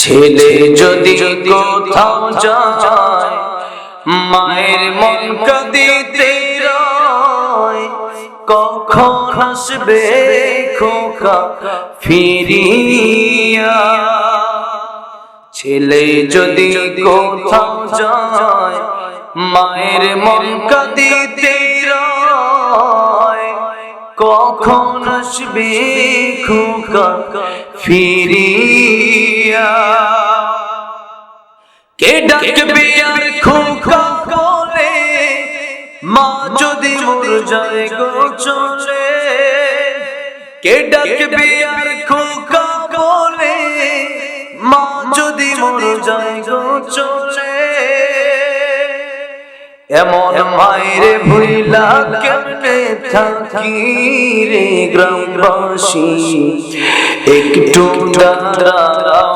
ছেলে যদি কোথাও যায় মায়ের মন কাঁদিতে রয়, কখন আসবে খোকা ফিরিয়া। ছেলে যদি কোথাও যায় মায়ের মন কাঁদিতে রয়, কখন আসবে খোকা ফিরিয়া। কে ডাকবে আর খোকা বলে মা যদি মোর যায় গো চলে। কে ডাকবে আর খোকা বলে মা যদি মোর যায় গো চলে। এমন মায়ের ভুইলা কেমনে থাকি রে গ্রামবাসী, একটু দাঁড়াও।